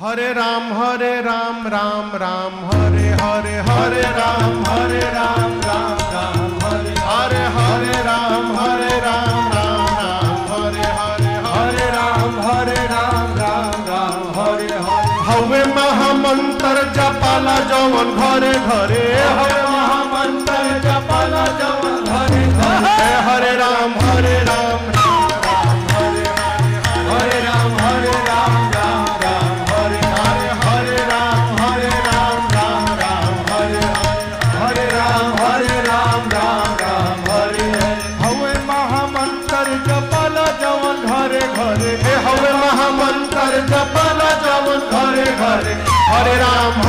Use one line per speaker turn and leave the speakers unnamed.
हरे राम राम राम हरे हरे हरे राम राम राम हरे हरे राम राम राम हरे हरे राम राम हरे हरे हवे महामंत्र जपाला जवन घरे घरे हवे महामंत्र जपाला जवन घरे घरे हरे राम हरे राम हरे राम हरे राम राम हरे हरे राम राम राम हरे राम हरे हवे महामंत्र जपाला जवन घरे घरे हवे महामंत्र जपाला जवन घरे घरे हरे राम